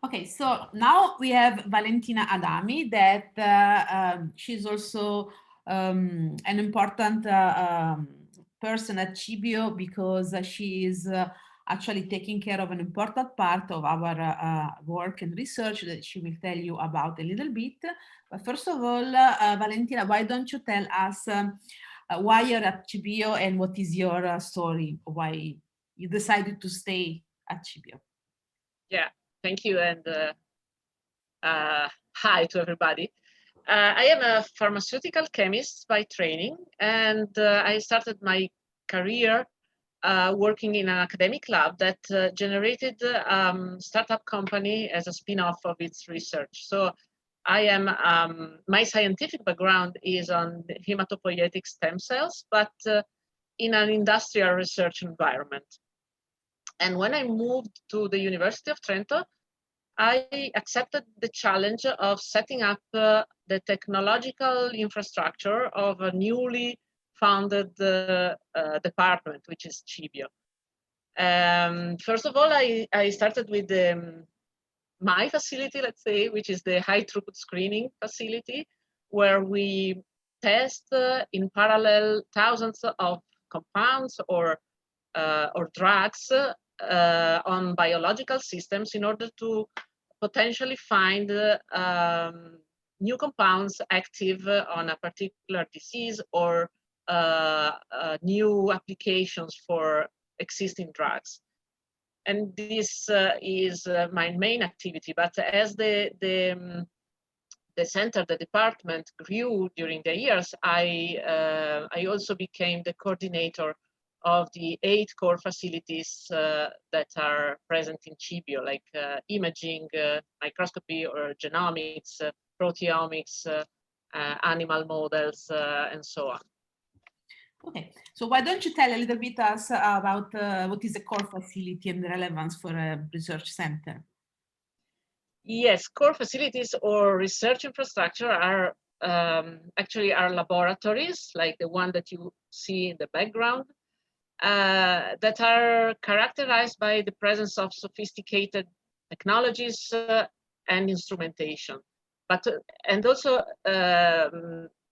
Okay, so now we have Valentina Adami, that she's also an important person at Cibio, because she is actually taking care of an important part of our work and research that she will tell you about a little bit. But first of all, Valentina, why don't you tell us why you're at Cibio and what is your story, why you decided to stay at Cibio? Yeah, thank you, and hi to everybody. I am a pharmaceutical chemist by training, and I started my career working in an academic lab that generated startup company as a spin-off of its research. So I am, my scientific background is on hematopoietic stem cells, but in an industrial research environment. And when I moved to the University of Trento, I accepted the challenge of setting up the technological infrastructure of a newly founded department, which is Cibio. First of all, I started with my facility, let's say, which is the high throughput screening facility, where we test in parallel thousands of compounds or drugs on biological systems in order to potentially find new compounds active on a particular disease or new applications for existing drugs. And this is my main activity. But as the center, the department grew during the years, I also became the coordinator of the 8 core facilities that are present in Cibio, like imaging, microscopy or genomics, proteomics, animal models, and so on. Okay, so why don't you tell a little bit us about what is a core facility and the relevance for a research center? Yes, core facilities or research infrastructure are actually our laboratories, like the one that you see in the background, that are characterized by the presence of sophisticated technologies and instrumentation, but and also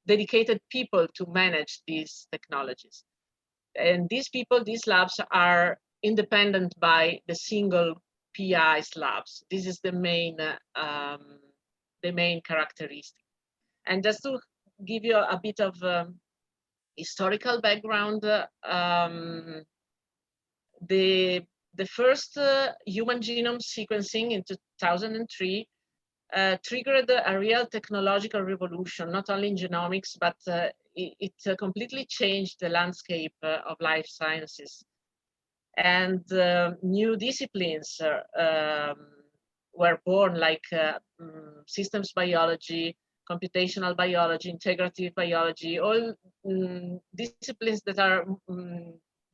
dedicated people to manage these technologies. And these people, these labs are independent by the single PI's labs. This is the main characteristic. And just to give you a bit of historical background, the first human genome sequencing in 2003 triggered a real technological revolution, not only in genomics, but it completely changed the landscape of life sciences. And new disciplines were born, like systems biology, computational biology, integrative biology, all disciplines that are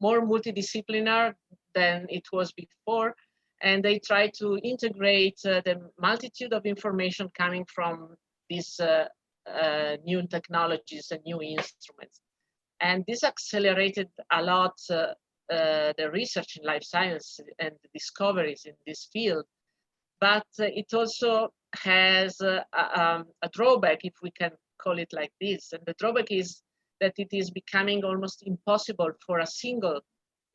more multidisciplinary than it was before. And they try to integrate the multitude of information coming from these new technologies and new instruments. And this accelerated a lot the research in life science and the discoveries in this field. But it also has a drawback, if we can call it like this. And the drawback is that it is becoming almost impossible for a single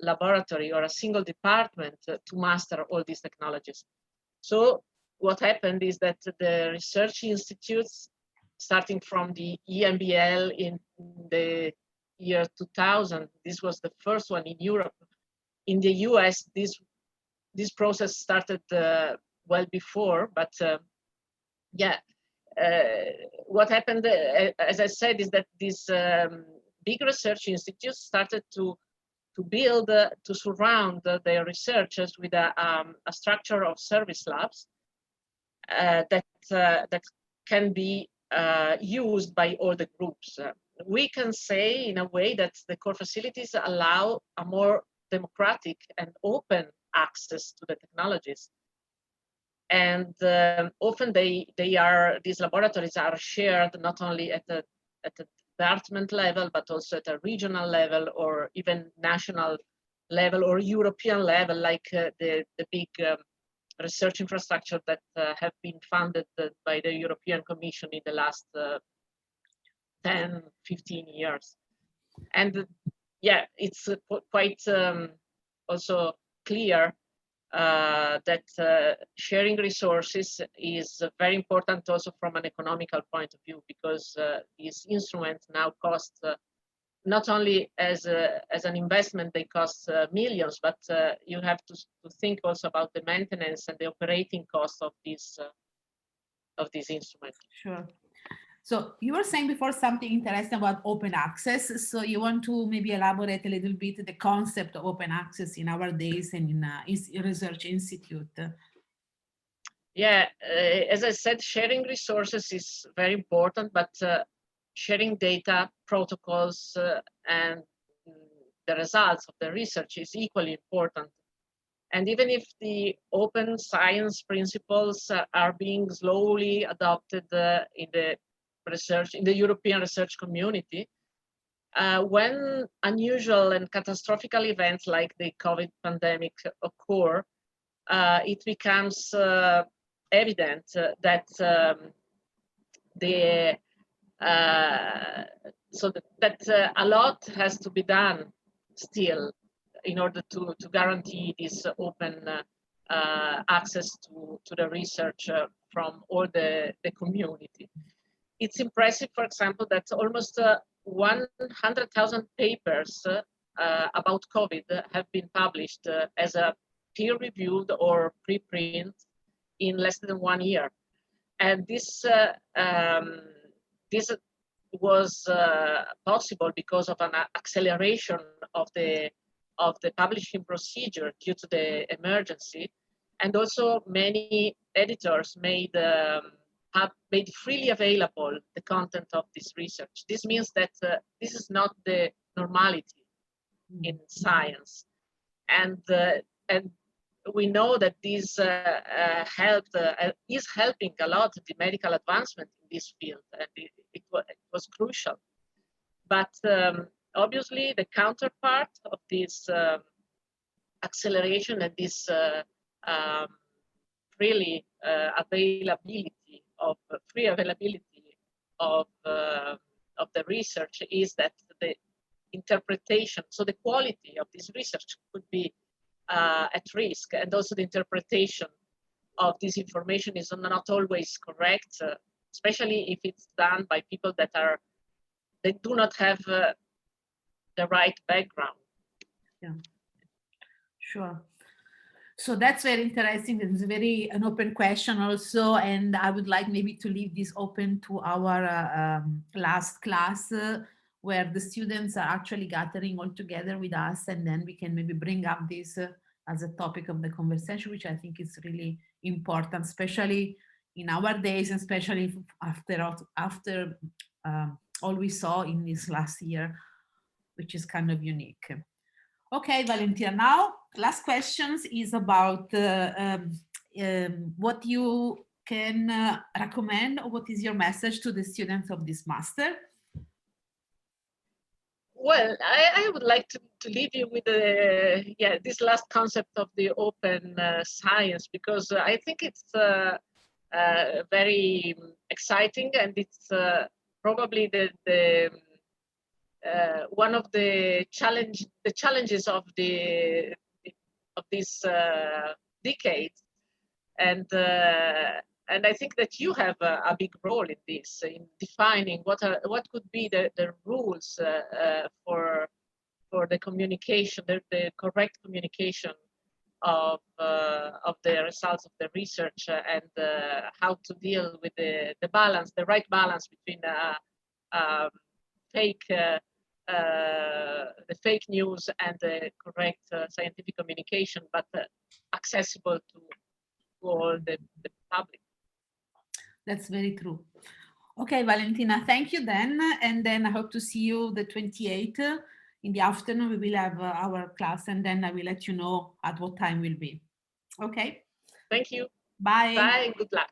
laboratory or a single department to master all these technologies. So what happened is that the research institutes, starting from the EMBL in the year 2000, this was the first one in Europe. In the US, this process started well before, but what happened, as I said, is that these big research institutes started to build, to surround their researchers with a structure of service labs that can be used by all the groups. We can say, in a way, that the core facilities allow a more democratic and open access to the technologies. And often these laboratories are shared not only at the department level, but also at a regional level or even national level or European level, like the big research infrastructure that have been funded by the European Commission in the last 10, 15 years. And yeah, it's quite also clear that sharing resources is very important also from an economical point of view, because these instruments now cost not only as an investment, they cost millions, but you have to think also about the maintenance and the operating cost of these instruments. Sure. So you were saying before something interesting about open access. So you want to maybe elaborate a little bit the concept of open access in our days and in research institute. Yeah, as I said, sharing resources is very important, but sharing data, protocols, and the results of the research is equally important. And even if the open science principles are being slowly adopted in the European research community, when unusual and catastrophic events like the COVID pandemic occur, it becomes evident that a lot has to be done still in order to guarantee this open access to the research from all the community. It's impressive, for example, that almost 100,000 papers about COVID have been published as a peer-reviewed or preprint in less than 1 year. And this was possible because of an acceleration of the publishing procedure due to the emergency, and also many editors made freely available the content of this research. This means that this is not the normality in science, and we know that this is helping a lot the medical advancement in this field, and it was crucial. But obviously, the counterpart of this acceleration and this free availability of the research is that the interpretation, so the quality of this research could be at risk, and also the interpretation of this information is not always correct, especially if it's done by people that do not have the right background. Yeah, sure. So that's very interesting. It's an open question also, and I would like maybe to leave this open to our last class, where the students are actually gathering all together with us, and then we can maybe bring up this as a topic of the conversation, which I think is really important, especially in our days, and especially after all we saw in this last year, which is kind of unique. Okay, Valentina, now last questions is about what you can recommend, or what is your message to the students of this master? Well, I would like to leave you with this last concept of the open science, because I think it's very exciting, and it's probably one of the challenges of this decade, and I think that you have a big role in this, in defining what could be the rules for the communication, the correct communication of the results of the research, and how to deal with the right balance between the fake news and the correct scientific communication, but accessible to all the public. That's very true. Okay, Valentina, thank you then. And then I hope to see you the 28th in the afternoon. We will have our class, and then I will let you know at what time we'll be. Okay. Thank you. Bye. Bye. Good luck.